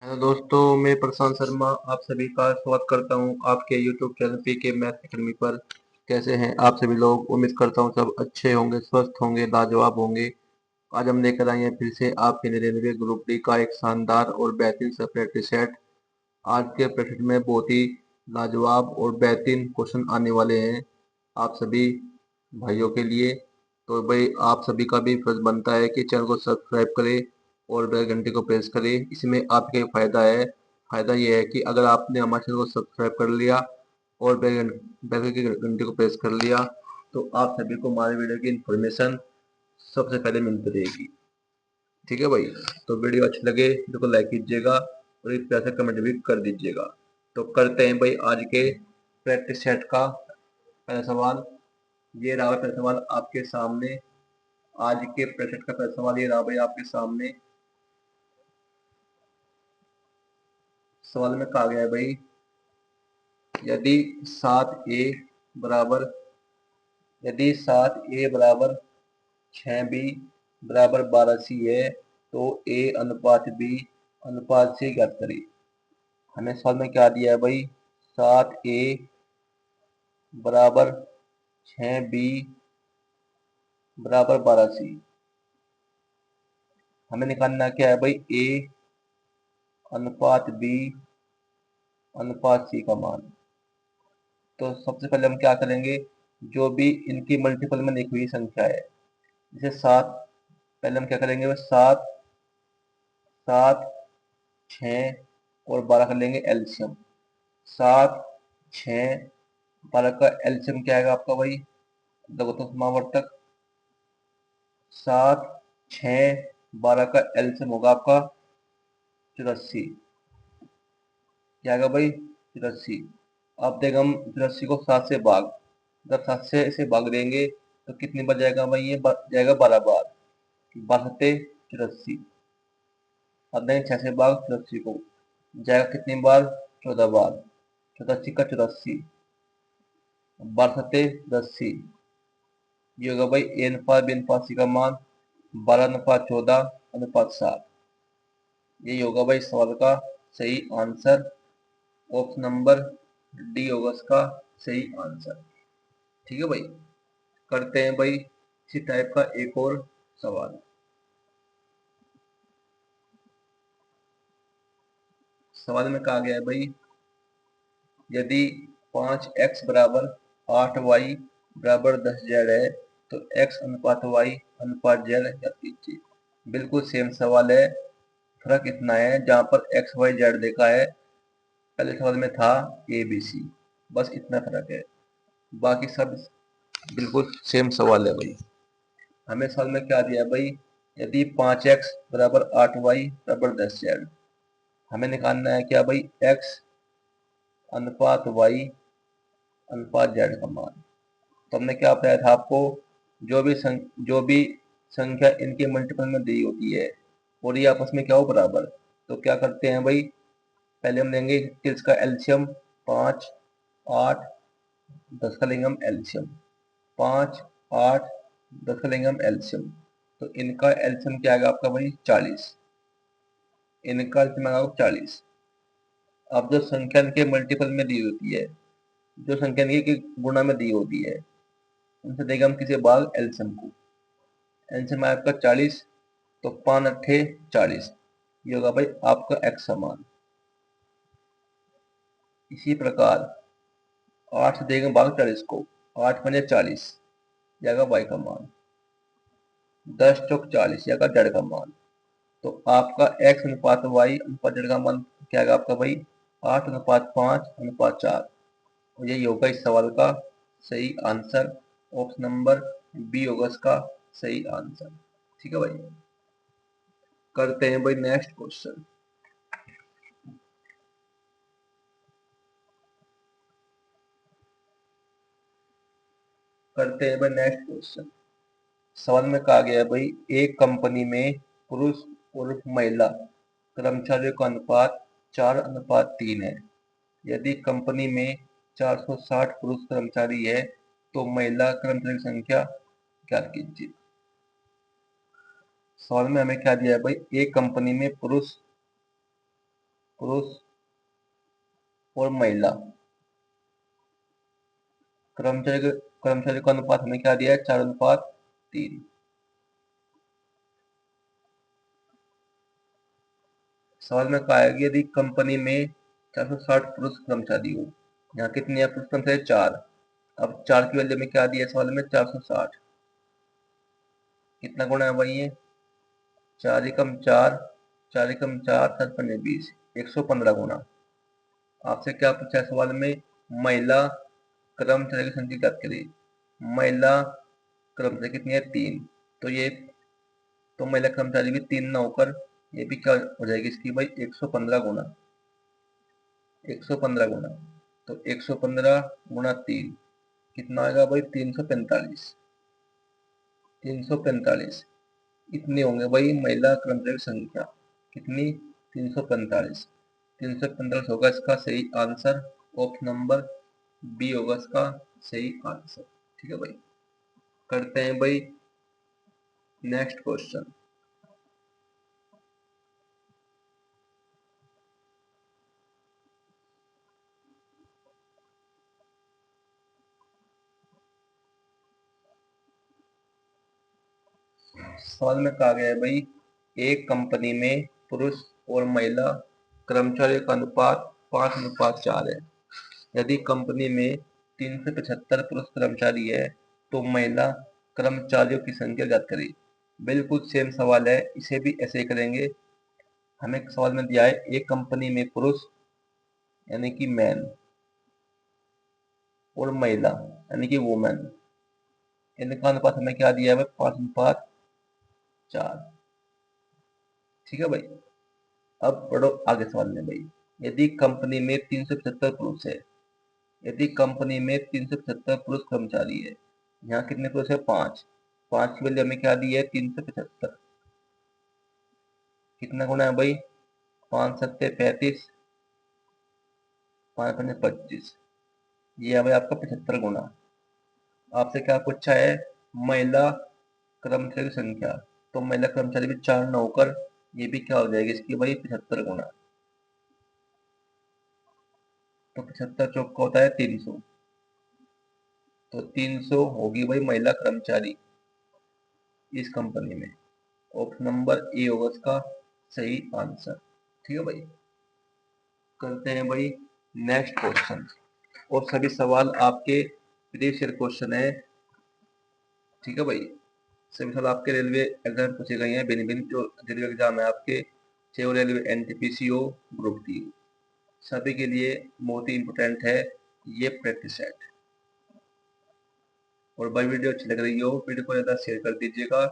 Hello दोस्तों, मैं प्रशांत शर्मा आप सभी का स्वागत करता हूं आपके YouTube channel PK math academy पर। कैसे हैं आप सभी लोग? उम्मीद करता हूं सब अच्छे होंगे, स्वस्थ होंगे, लाजवाब होंगे। आज हम लेकर आए हैं फिर से आपके लिए रेलवे ग्रुप डी का एक शानदार और बेहतरीन सा प्रैक्टिस सेट। आज के प्रैक्टिस में बहुत ही लाजवाब और बेहतरीन क्वेश्चन आने वाले हैं आप सभी भाइयों के लिए। तो भाई आप सभी का भी फर्ज बनता है कि चैनल को सब्सक्राइब करें और बेल घंटी को प्रेस करें। इसमें आपका फायदा है। फायदा ये है कि अगर आपने हमारे चैनल को सब्सक्राइब कर लिया और बेल की घंटी को प्रेस कर लिया तो आप सभी को हमारे वीडियो की इन्फॉर्मेशन सबसे पहले मिलती रहेगी। ठीक है भाई। तो वीडियो अच्छी लगे तो लाइक कीजिएगा और एक प्यारा कमेंट भी कर दीजिएगा। तो करते हैं भाई आज के प्रैक्टिस सेट का पहला सवाल। ये रहा पहला सवाल आपके सामने। आज के प्रैक्टिस सेट का पहला सवाल ये रहा भाई आपके सामने। सवाल में कहा गया है भाई, यदि 7a बराबर यदि 7a बराबर 6b बराबर 12c है तो a अनुपात b अनुपात c ज्ञात करें। हमें सवाल में क्या दिया है भाई? 7a बराबर 6b बराबर 12c। हमें निकालना क्या है भाई? a अनुपात b अनुपात c का मान। तो सबसे पहले हम क्या करेंगे, जो भी इनकी मल्टीपल में लिखी हुई संख्या है, जैसे 7, पहले हम क्या करेंगे? 7, 7, 6 और 12 कर लेंगे एलसीएम। 7, 6, 12 का एलसीएम क्या आएगा आपका भाई? लघुत्तम समावर्तक। 7, 6, 12 का एलसीएम होगा आपका 84। क्या आएगा भाई? 84। अब देखें हम 84 को 7 से भाग, जब 7 से इसे भाग देंगे तो कितनी बार जाएगा भाई? ये जाएगा 12 बार। 12 सत्ते 84। अब देखें 6 से भाग 84 को, जाएगा कितनी बार? 14 बार। 84 का 84, 12 सत्ते 80। ये होगा भाई ए अनुपात बी अनुपात सी का मान 12 अनुपात 14 अनुपात 7। यही होगा भाई सवाल का सही आंसर। ऑप्शन नंबर डी होगा इसका सही आंसर। ठीक है भाई। करते हैं भाई इसी टाइप का एक और सवाल। सवाल में कहा गया है भाई, यदि 5x बराबर 8y बराबर 10z है तो x अनुपात y अनुपात z ज्ञात कीजिए। बिल्कुल सेम सवाल है, फर्क इतना है जहां पर x y z देखा है, पहले सवाल में था a b c, बस इतना फर्क है। बाकी सब बिल्कुल सेम सवाल है भाई। हमें सवाल में क्या दिया है भाई? यदि 5x बराबर 8y बराबर 10z, हमें निकालना है क्या भाई? x अनुपात y अनुपात z का मान। तो हमने क्या बताया था आपको, जो भी संख्या इनके मल्टीपल में दी होती है और ये आपस में क्या हो बराबर, तो क्या करते हैं भाई? पहले हम लेंगे इसका एलसीएम। 5, 8, 10 का लेंगे हम एलसीएम। 5, 8, 10 का लेंगे हम एलसीएम। तो इनका एलसीएम क्या आएगा आपका भाई? 40। इनका एलसीएम आएगा 40। अब जो संख्या इनके मल्टीपल में दी होती है, जो संख्या इनके गुणा में दी होती है, उनसे देगा हम किसी भाग एलसीएम को। एलसीएम आया आपका 40, तो 5 अट्ठे 40। ये होगा भाई आपका एक्स का मान। इसी प्रकार 8 से देंगे भाग 40 को, 8 पंजे 40 जाएगा वाई का मान। 10 चौक 40 जाएगा जेड का मान। तो आपका एक्स अनुपात वाई अनुपात जेड का मान क्या आएगा आपका भाई? 8 अनुपात 5 अनुपात 4। और यही होगा इस सवाल का सही आंसर। ऑप्शन नंबर बी होगा इसका सही आंसर। ठीक है भाई। करते हैं भाई नेक्स्ट क्वेश्चन। करते हैं भाई नेक्स्ट क्वेश्चन। सवाल में कहा गया है भाई, एक कंपनी में पुरुष और महिला कर्मचारियों का अनुपात 4:3 है। यदि कंपनी में 460 पुरुष कर्मचारी है तो महिला कर्मचारी की संख्या ज्ञात कीजिए। सवाल में हमें क्या दिया है भाई? एक कंपनी में पुरुष पुरुष और महिला कर्मचारी का अनुपात हमें क्या दिया है, 4:3। सवाल में कहा है कि यदि कंपनी में 460 पुरुष कर्मचारी हो, यहाँ कितने पुरुष कर्मचारी, 4। अब 4 की वैल्यू में क्या दिया है सवाल में, 460। कितना गुना है भाई ये, 4 एकम 4, 4 एकम 4, 7 पन्ने 20, 115 गुना। आपसे क्या पूछा है सवाल में, महिला कर्मचारी की संख्या ज्ञात करिए। महिला कर्मचारी कितनी है, 3। तो महिला कर्मचारी भी 3 ना होकर ये भी क्या हो जाएगी इसकी भाई, 115 गुना, 115 गुना। तो 115 गुना 3 कितना आएगा भाई, 345, 345। इतनी होंगे भाई महिला कर्मचारी की संख्या, कितनी, 345। 345 होगा इसका सही आंसर, ऑप्शन नंबर बी होगा इसका सही आंसर। ठीक है भाई, करते हैं भाई नेक्स्ट क्वेश्चन। सवाल में कहा गया है भाई, एक कंपनी में पुरुष और महिला कर्मचारियों का अनुपात 5:4 है। यदि कंपनी में 375 पुरुष कर्मचारी है तो महिला कर्मचारियों की संख्या ज्ञात करें। बिल्कुल सेम सवाल है, इसे भी ऐसे ही करेंगे। हमें सवाल में दिया है एक कंपनी में पुरुष यानी कि मैन और महिला यानी कि वुमेन, इनका अनुपात हमें क्या दिया है, 5:4। ठीक है भाई, अब पढ़ो आगे सवाल में भाई, यदि कंपनी में 375 पुरुष है, यदि कंपनी में 375 पुरुष कर्मचारी है, यहाँ कितने पुरुष है, 5। 5 की वैल्यू हमें क्या दी है, 375। कितना गुना है भाई, 5 सत्ते 35, 5 पंजे 25, ये है भाई आपका 75 गुना। आपसे क्या पूछा है, महिला कर्मचारी की संख्या, तो महिला कर्मचारी भी 4 न होकर ये भी क्या हो जाएगी इसकी भाई, 75 गुना। तो 75 चौका होता है 300, तो 300 होगी भाई महिला कर्मचारी इस कंपनी में। ऑप्शन नंबर ए होगा इसका सही आंसर। ठीक है भाई, करते हैं भाई नेक्स्ट क्वेश्चन। और सभी सवाल आपके प्रीवियस ईयर क्वेश्चन है। ठीक है भाई, सभी सवाल आपके रेलवे एग्जाम पूछे गए हैं, भिन्न भिन्न जो रेलवे एग्जाम है आपके, चाहे वो रेलवे एनटीपीसी हो, ग्रुप डी, सभी के लिए बहुत ही इंपॉर्टेंट है ये प्रैक्टिस सेट। और भाई वीडियो अच्छी लग रही हो, वीडियो को ज़्यादा शेयर कर दीजिएगा,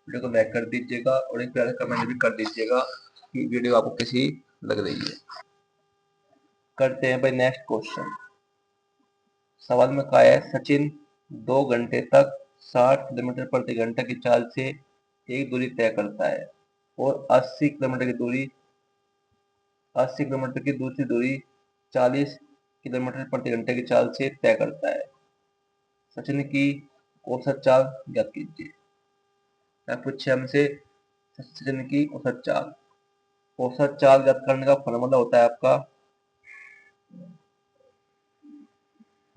वीडियो को लाइक कर दीजिएगा और एक प्यारा कमेंट भी कर दीजिएगा कि वीडियो आपको कैसी लग रही है। करते हैं भाई नेक्स्ट क्वेश्चन। सवाल में कहा है, सचिन 2 घंटे तक 60 किलोमीटर प्रति घंटा की चाल से एक दूरी तय करता है और 80 किलोमीटर की दूरी 80 किलोमीटर की दूसरी दूरी 40 किलोमीटर प्रति घंटे की चाल से तय करता है। सचिन की औसत चाल ज्ञात कीजिए। मैं पूछे हमसे सचिन की औसत चाल। औसत चाल ज्ञात करने का फॉर्मूला होता है आपका,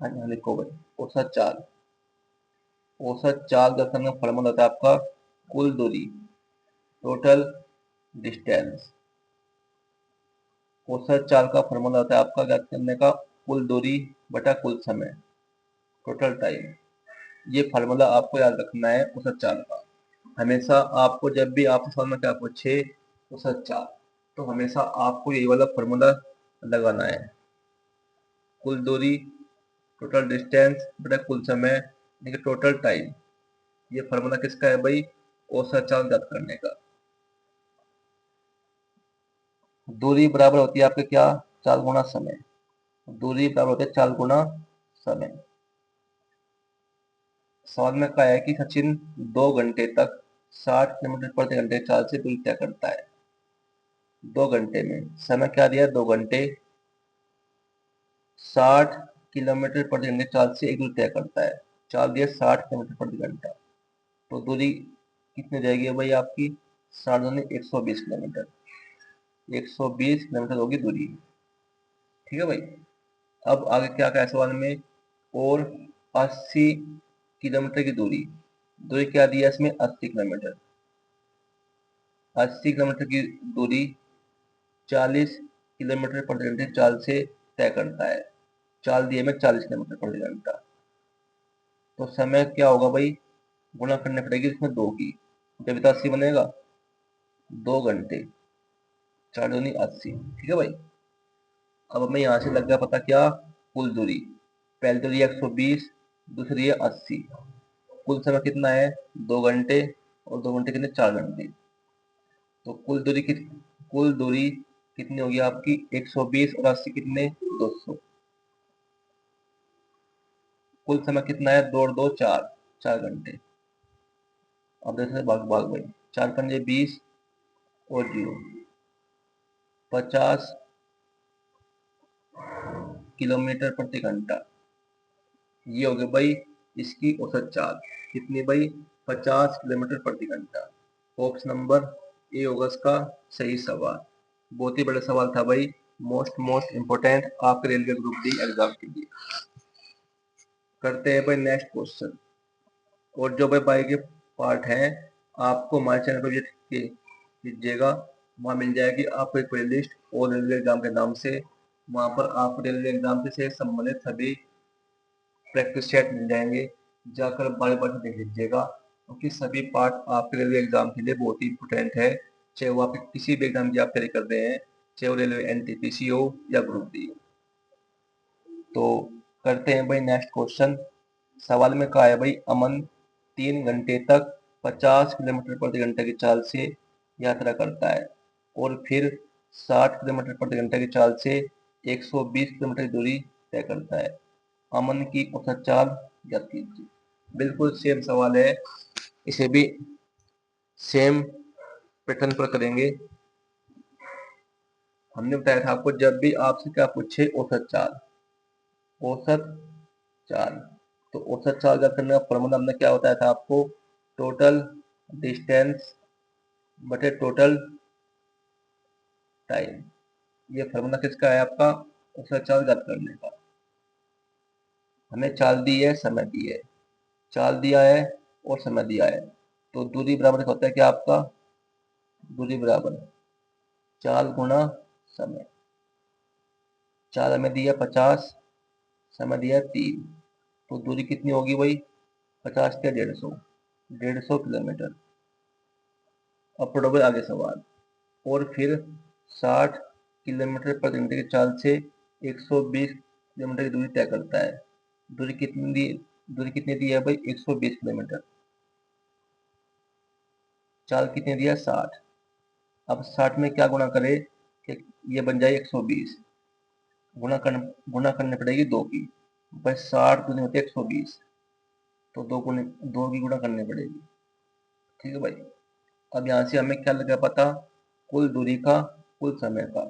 हाँ यहाँ लिखो भाई, औसत चाल, औसत चाल ज्ञात करने का फॉर्मूला होता है आपका कुल दूरी, टोटल डिस्टेंस। औसत चाल का फॉर्मूला होता है आपका ज्ञात करने का कुल दूरी बटा कुल समय, टोटल टाइम। ये फार्मूला आपको याद रखना है औसत चाल का। हमेशा आपको जब भी आप सवाल में क्या पूछे औसत चाल, तो हमेशा आपको यही वाला फार्मूला लगाना है, कुल दूरी टोटल डिस्टेंस बटा कुल समय यानी टोटल टाइम। ये फार्मूला किसका है भाई, औसत चाल ज्ञात करने का। दूरी बराबर होती है आपके क्या, चाल गुना समय। दूरी बराबर होती है चाल गुना समय। सवाल में कहा है कि सचिन 2 घंटे तक 60 किलोमीटर प्रति घंटे चाल से दूरी तय करता है। 2 घंटे में समय क्या दिया, 2 घंटे 60 किलोमीटर प्रति घंटे चाल से एक दूरी तय करता है। चाल दिया 60 किलोमीटर प्रति घंटा, तो दूरी कितनी जाएगी भाई आपकी, 60 दूनी 120 किलोमीटर। 120 किलोमीटर होगी दूरी। ठीक है भाई। अब आगे क्या क्या है सवाल में, और 80 किलोमीटर की दूरी, दूरी क्या दी है इसमें, 80 किलोमीटर। 80 किलोमीटर की दूरी 40 किलोमीटर प्रति घंटे चाल से तय करता है। चाल दिए में 40 किलोमीटर प्रति घंटा। तो समय क्या होगा भाई, गुणा करने पड़ेगी इसमें 2 की, जब तो 80 बनेगा, 2 घंटे, 4 दूनी 80। ठीक है भाई। अब हमें यहाँ से लग गया पता क्या, कुल दूरी। पहली दूरी 120, दूसरी है 80। कुल समय कितना है, 2 घंटे, और 2 घंटे कितने, 4 घंटे। तो कुल दूरी कितनी होगी आपकी, 120 और 80 कितने, 200। कुल समय कितना है, 2 और 2 4, 4 घंटे। अब देखते हैं भाग भाग भाई, 4 पंजे 20 और 0, 50 किलोमीटर प्रति घंटा। ये हो गया भाई इसकी औसत चाल, कितनी भाई, 50 किलोमीटर प्रति घंटा। ऑप्शन नंबर ए होगा इसका सही सवाल। बहुत ही बड़ा सवाल था भाई, मोस्ट इंपोर्टेंट आपके रेलवे ग्रुप डी एग्जाम के लिए। करते हैं भाई नेक्स्ट क्वेश्चन। और जो भाई बाई के पार्ट है, आपको हमारे चैनल पर विजिट कीजिएगा, वहाँ मिल जाएगी आपको एक प्ले लिस्ट और रेलवे एग्जाम के नाम से। वहाँ पर आप रेलवे एग्जाम से संबंधित सभी प्रैक्टिस सेट मिल जाएंगे, जाकर बार बार देख लीजिएगा, क्योंकि सभी पार्ट आपके रेलवे एग्जाम के लिए बहुत ही इंपोर्टेंट है, चाहे वो आप किसी भी एग्जाम की आप तैयारी कर रहे हैं, चाहे वो रेलवे एनटीपीसी हो या ग्रुप डी हो। तो करते हैं भाई नेक्स्ट क्वेश्चन। सवाल में कहा है भाई, अमन 3 घंटे तक 50 किलोमीटर प्रति घंटे की चाल से यात्रा करता है, और फिर 60 किलोमीटर प्रति घंटे की चाल से 120 किलोमीटर की दूरी तय करता है। अमन की औसत चाल ज्ञात कीजिए। बिल्कुल सेम सवाल है, इसे भी सेम पैटर्न पर करेंगे। हमने बताया था आपको, जब भी आपसे क्या पूछे, औसत चाल, औसत चाल, तो औसत चाल ज्ञात करने का फॉर्मूला हमने क्या बताया था आपको, टोटल डिस्टेंस बटे टोटल टाइम। ये फॉर्मूला किसका है आपका, औसत चाल ज्ञात करने का। हमें चाल दी है, समय दी है, चाल दिया है और समय दिया है, तो दूरी बराबर होता है क्या आपका, दूरी बराबर चाल गुणा समय। चाल हमें दिया 50, समय दिया 3, तो दूरी कितनी होगी भाई, 50 के 150, 150 किलोमीटर। अब पढ़ो भाई आगे सवाल। और फिर 60 किलोमीटर प्रति घंटे की चाल से 120 किलोमीटर की दूरी तय करता है। दूरी कितनी दी है भाई, 120 किलोमीटर। चाल कितनी दिया, 60। अब 60 में क्या गुणा करे कि ये बन जाए 120, गुणा करने पड़ेगी 2 की, बस 60 दूनी होती है 120, तो 2 की गुणा करनी पड़ेगी। ठीक है भाई। अब यहाँ से हमें क्या लगा पता, कुल दूरी का, कुल समय का।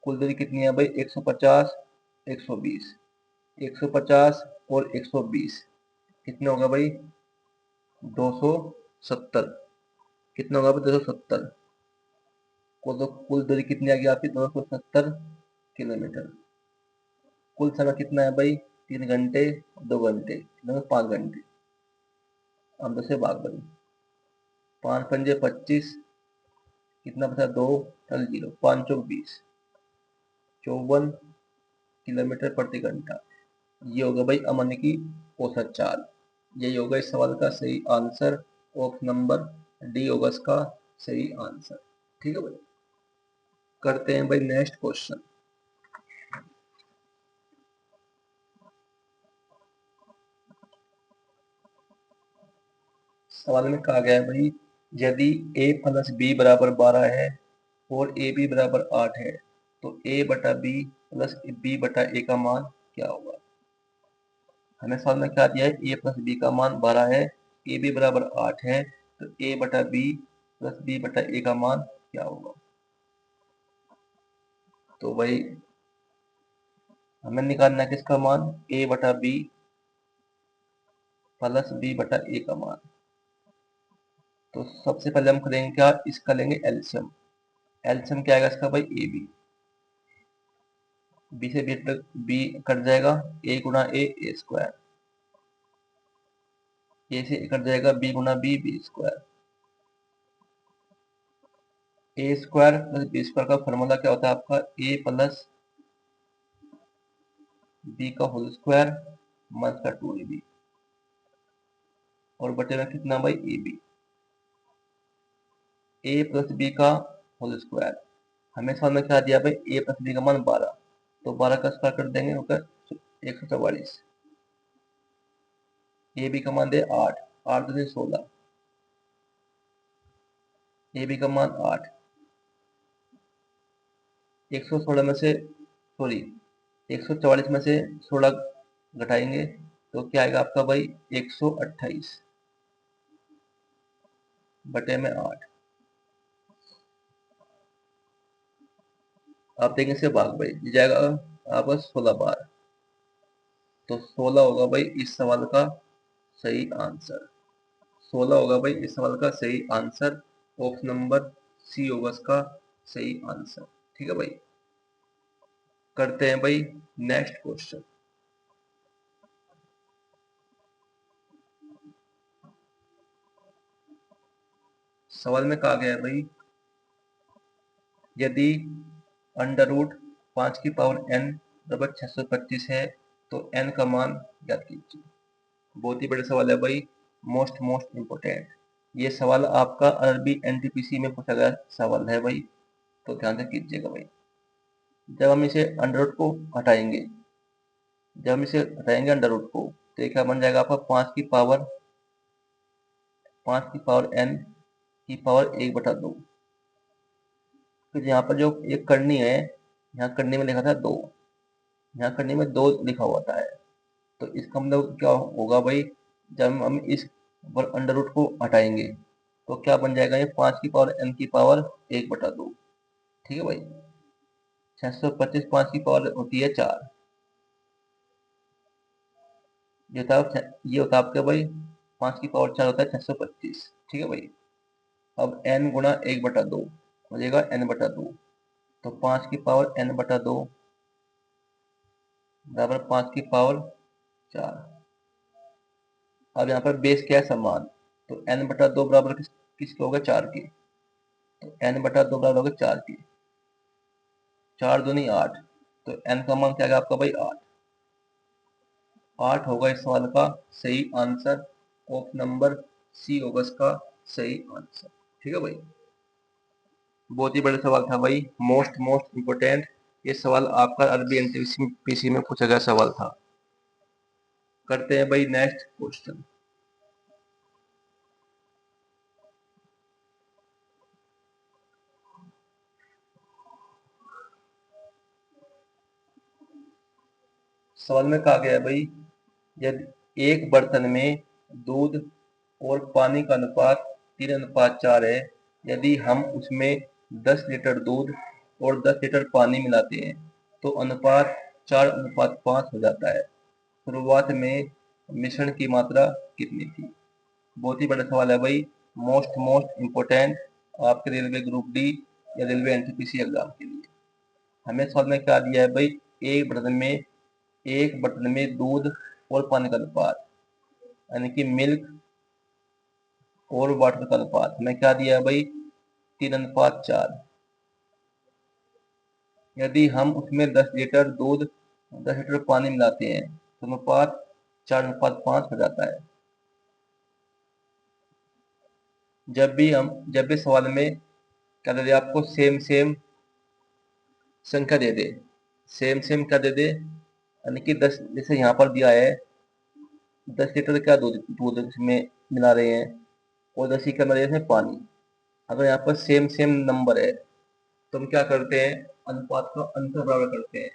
कुल दूरी कितनी है भाई, 150, 120, 150 और 120 कितने होगा भाई, 270। कितना होगा भाई, 270। कुल दूरी कितनी आ गई आपकी, 270 किलोमीटर। कुल समय कितना है भाई, 3 घंटे, 2 घंटे, 5 घंटे। अब 10 से भाग भाई, 5 पंजे 25, कितना बचा, 2 टल 0, 5 चौक 20, 54 किलोमीटर प्रति घंटा। ये होगा भाई अमन की औसत चाल। यही होगा इस सवाल का सही आंसर। ऑप्शन नंबर डी होगा इसका सही आंसर। ठीक है भाई। करते हैं भाई नेक्स्ट क्वेश्चन। सवाल में कहा गया है भाई, यदि a प्लस बी बराबर 12 है और ए बी बराबर 8 है, तो a बटा बी प्लस बी बटा ए का मान क्या होगा। हमें सवाल में क्या दिया है, a प्लस बी का मान 12 है, ए बी बराबर 8 है, तो a बटा बी प्लस बी बटा ए का मान क्या होगा। तो भाई हमें निकालना है किसका मान, a बटा बी प्लस बी बटा ए का मान। तो सबसे पहले हम करेंगे क्या, इसका लेंगे एलसीएम। एलसीएम क्या आएगा इसका भाई, ए बी। बी से बी तक बी कट जाएगा, ए गुना ए स्क्वायर। ए से ए कट जाएगा, बी गुना B square. A square plus B square का फॉर्मूला क्या होता है आपका, ए प्लस बी का होल स्क्वायर माइनस का 2ab, और बटे में कितना भाई, A B. A plus B का होल स्क्वायर, हमें समझ में क्या दिया भाई, ए प्लस बी का मान 12, तो 12 का स्क्वायर कर देंगे होकर 144। ए बी का मान दे 8, 8 दूनी 16, ए बी का मान 8। 116 में से सॉरी 144 में से 16 घटाएंगे तो क्या आएगा आपका भाई, 128 बटे में 8। आप देखेंगे से भाग भाई ये जाएगा आपका 16 बार, तो 16 होगा भाई इस सवाल का सही आंसर। 16 होगा भाई इस सवाल का सही आंसर। ऑप्शन नंबर सी होगा इसका सही आंसर। ठीक है भाई, करते हैं भाई नेक्स्ट क्वेश्चन। सवाल में कहा गया है भाई, यदि अंडर रूट 5 की पावर n बराबर 625 है तो n का मान ज्ञात कीजिए। बहुत ही बड़ा सवाल है भाई, मोस्ट इम्पोर्टेंट। ये सवाल आपका अरबी एनटीपीसी में पूछा गया सवाल है भाई, तो ध्यान से कीजिएगा भाई। जब हम इसे अंडर रूट को हटाएंगे, जब हम इसे हटाएंगे अंडर रूट को, तो क्या बन जाएगा आपका 5 की पावर n की पावर 1/2। फिर यहाँ पर जो एक करनी है, यहाँ करनी में लिखा था 2, यहाँ करनी में 2 लिखा हुआ था है, तो इसका मतलब क्या होगा भाई, जब हम इस अंडर रूट को हटाएंगे तो क्या बन जाएगा, ये 5 की पावर n की पावर 1/2। ठीक है भाई, 625 5 की पावर होती है 4, ये होता है आपका भाई 5 की पावर 4 होता है 625। ठीक है भाई, अब n गुणा 1/2 हो जाएगा n/2, तो 5 की पावर n/2 बराबर 5 की पावर 4। अब यहाँ पर बेस क्या है, समान, तो n/2 बराबर किसके होगा, 4 के, तो n/2 बराबर होगा 4 के। 4 दूनी 8, तो n का मान क्या है आपका भाई 8। 8 होगा इस सवाल का सही आंसर। ऑप्शन नंबर सी होगा इसका सही आंसर। ठीक है भाई, बहुत ही बड़ा सवाल था भाई, मोस्ट इम्पोर्टेंट। ये सवाल आपका अरबी एनटीपीसी में पूछा गया सवाल था। करते हैं भाई नेक्स्ट क्वेश्चन। सवाल में कहा गया है भाई, यदि एक बर्तन में दूध और पानी का अनुपात 3:4 है, यदि हम उसमें 10 लीटर दूध और 10 लीटर पानी मिलाते हैं तो अनुपात 4:5 हो जाता है। शुरुआत में मिश्रण की मात्रा कितनी थी। बहुत ही बड़ा सवाल है भाई, मोस्ट इम्पोर्टेंट आपके रेलवे ग्रुप डी या रेलवे एनटीपीसी एग्जाम के लिए। हमें सवाल में क्या दिया है भाई, एक बर्तन में दूध और पानी का अनुपात, यानी कि मिल्क और वाटर का अनुपात हमें क्या दिया है भाई, 3:4। यदि हम उसमें 10 लीटर दूध 10 लीटर पानी मिलाते हैं तो अनुपात 4:5 हो जाता है। जब भी सवाल में क्या दे दे आपको, सेम सेम संख्या दे दे, सेम क्या दे दे, यानी कि 10, जैसे यहाँ पर दिया है 10 लीटर क्या दूध दूध इसमें मिला रहे हैं और 10 ही क्या मिला रहे हैं इसमें पानी। अगर यहाँ पर सेम नंबर है तो हम क्या करते हैं, अनुपात का अंतर बराबर करते हैं।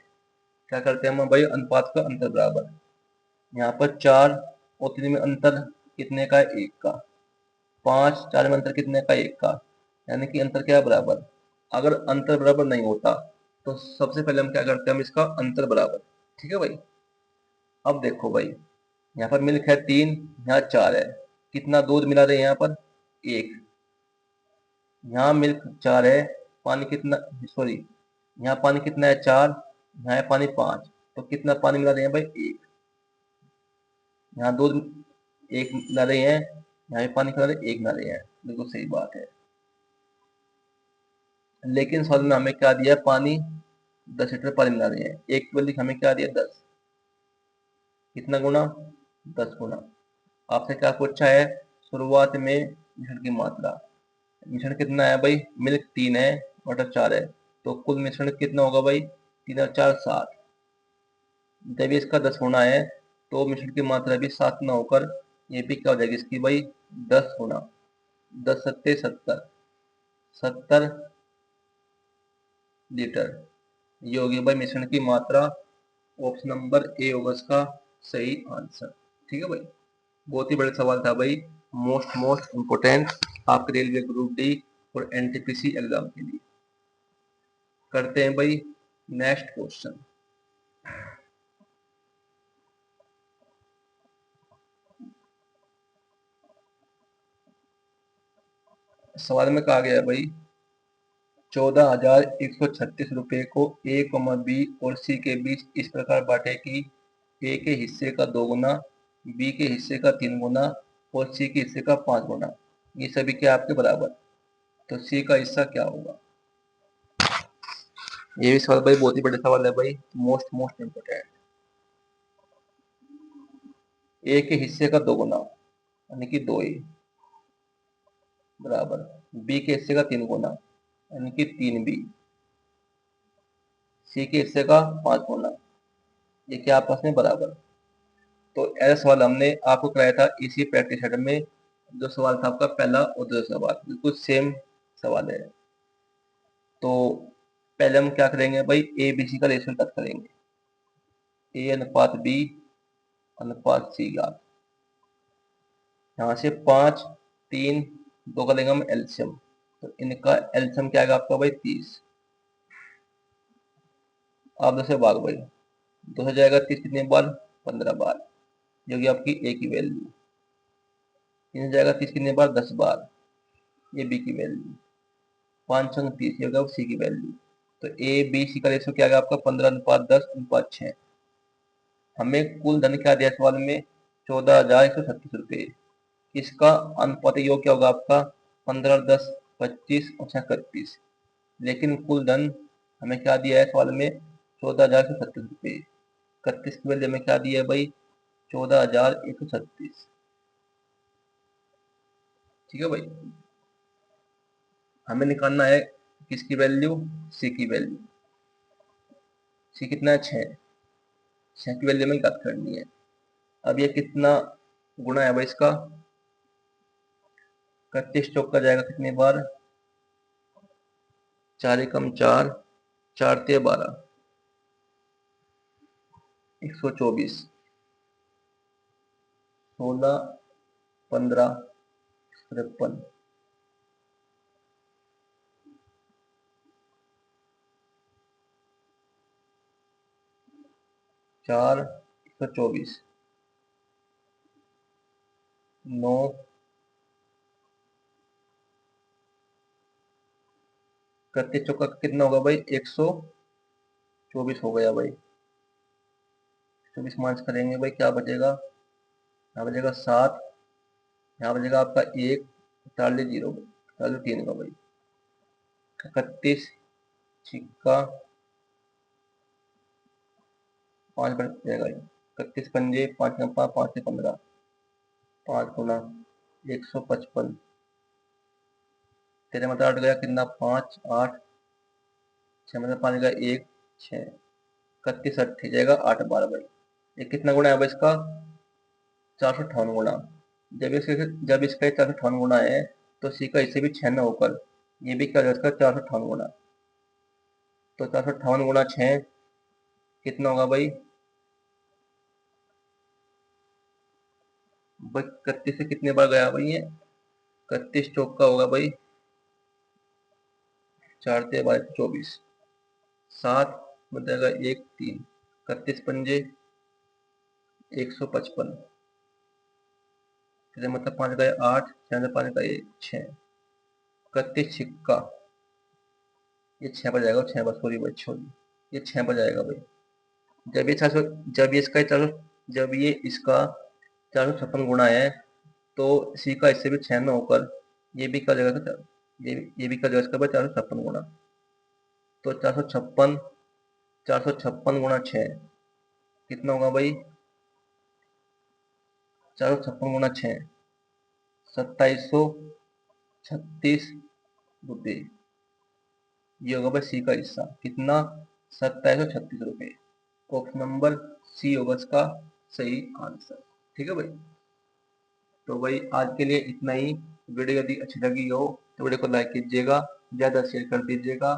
क्या करते हैं हम भाई, अनुपात का अंतर बराबर। यहाँ पर 4 और 3 में अंतर कितने का है, 1 का। 5 4 में अंतर कितने का, 1 का, यानी कि अंतर क्या है, बराबर। अगर अंतर बराबर नहीं होता तो सबसे पहले हम क्या करते हैं, हम इसका अंतर बराबर। ठीक है भाई, अब देखो भाई, यहाँ पर मिल्क है 3, यहाँ 4 है, कितना दूध मिला रहे हैं यहाँ पर, 1। यहाँ मिल्क 4 है, पानी कितना, सॉरी यहाँ पानी कितना है 4, यहाँ है पानी 5, तो कितना पानी मिला रहे हैं भाई 1। यहाँ दूध 1 मिला रहे हैं, यहाँ भी पानी खिला रहे 1 मिला रहे हैं, बिल्कुल सही बात है। लेकिन सवाल में हमें क्या दिया है, पानी 10 लीटर पानी मिला रहे हैं, एक बल्ली हमें क्या दिया 10, कितना गुना 10 गुना। आपसे क्या पूछा है, शुरुआत में मिश्रण की मात्रा। मिश्रण कितना है भाई, मिल्क 3 है, वाटर 4 है, तो कुल मिश्रण कितना होगा भाई 3 और 4 7। जब इसका 10 होना है तो मिश्रण की मात्रा भी 7 ना होकर ये भी क्या हो जाएगी इसकी भाई 10 गुना, 10 सत्ते 70, 70 लीटर। ये होगी भाई मिश्रण की मात्रा। ऑप्शन नंबर ए होगा इसका सही आंसर। ठीक है भाई, बहुत ही बड़ा सवाल था भाई, मोस्ट इम्पोर्टेंट आपके रेलवे ग्रुप डी और एनटीपीसी एग्जाम के लिए। करते हैं भाई नेक्स्ट क्वेश्चन। सवाल में कहा गया है भाई 14,136 रुपए को ए, बी और सी के बीच इस प्रकार बांटे कि ए के हिस्से का 2 गुना, बी के हिस्से का 3 गुना और सी के हिस्से का 5 गुना, ये सभी क्या आपके बराबर, तो सी का हिस्सा क्या होगा। ये भी सवाल भाई बहुत ही बड़ा सवाल है भाई, मोस्ट इम्पोर्टेंट। ए के हिस्से का 2 गुना यानी कि 2a बराबर, बी के हिस्से का 3 गुना यानी कि 3b, सी के हिस्से का 5 गुना, ये क्या आपस में बराबर। तो ऐसा सवाल हमने आपको कराया था इसी प्रैक्टिस सेट में, जो सवाल था आपका पहला और दूसरा सवाल बिल्कुल सेम सवाल है। तो पहले हम क्या करेंगे भाई, ए बी सी का रेशियो तक करेंगे, ए अनुपात बी अनुपात सी का। यहाँ से 5 3 2 का लेंगे हम एल्शियम, तो इनका एल्शियम क्या आएगा आपका भाई 30। आप 2 से भाग भाई, 2 से जाएगा 30 कितने बार 15 बार, जो कि आपकी ए की वैल्यू। 3 से जाएगा 30 कितने बार 10 बार, ये बी की वैल्यू। 5 संग 30 ये होगा सी की वैल्यू। तो ए बी सी का रेशियो क्या आएगा आपका 15 अनुपात 10 अनुपात 6। हमें कुल धन क्या दिया सवाल में 14,136 रुपये, इसका अनुपात योग क्या होगा आपका 15 10 25 और 31। लेकिन कुल धन हमें क्या दिया है सवाल में 14,136 रुपये, 31 की वैल्यू में क्या दिया है भाई 14,136। ठीक है भाई, हमें निकालना है किसकी वैल्यू, सी की वैल्यू। सी कितना है 6, 6 की वैल्यू में ज्ञात करनी है। अब ये कितना गुना है भाई इसका, 31 चौका जाएगा कितनी बार 4 एकम 4, 4 ते 12, 124, 16 15 53, 4 124 9 31 चौका कितना होगा भाई 124 हो गया भाई। 24 माइनस करेंगे भाई क्या बचेगा, यहाँ बचेगा 7, यहाँ बचेगा आपका 1, 0 3 का भाई 31 छिक्का 5 बच जाएगा, 31 पंजे 5 5 से 15, 5 गुना 155, तेरे मतलब 8 गया कितना 5 8, 6 मतलब 5 गया 1 6, 31 अट्ठी जाएगा 8 12 भाई। ये कितना गुना है भाई इसका 458 गुना। जब इसका 458 गुना है तो सी का इससे भी 6 ना होकर ये भी क्या जाएगा 458 गुना, तो 458 गुना 6 कितना होगा भाई 31 से कितने बार गया भाई ये 31 चौक का होगा भाई 4 ते 12 24, 7 बचेगा 1 3, 31 पंजे 155, मतलब 5 गए 8, 6 5 का 1 6, 31 छिक्का ये 6 पर जाएगा, 6 पर, सॉरी भाई सॉरी, ये 6 पर जाएगा भाई। जब ये 400, जब ये इसका 400, जब ये इसका 456 गुणा है तो सी का इससे भी 6 में होकर ये भी कर जाएगा, ये भी कर जाएगा इसका भाई 456 गुणा। तो 456, 456 गुणा 6 कितना होगा भाई? 456 गुणा 6 2736 रुपये। ये होगा भाई सी का हिस्सा, कितना? 2736 रुपये। ऑप्शन नंबर सी होगा इसका सही आंसर। ठीक है भाई। तो भाई आज के लिए इतना ही। वीडियो यदि अच्छी लगी हो तो वीडियो को लाइक कीजिएगा, ज़्यादा शेयर कर दीजिएगा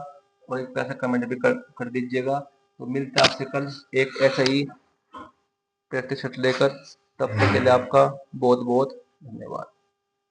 और एक पैसा कमेंट भी कर दीजिएगा। तो मिलते हैं आपसे कल एक ऐसा ही प्रैक्टिस सेट लेकर। तब तक के लिए आपका बहुत बहुत धन्यवाद।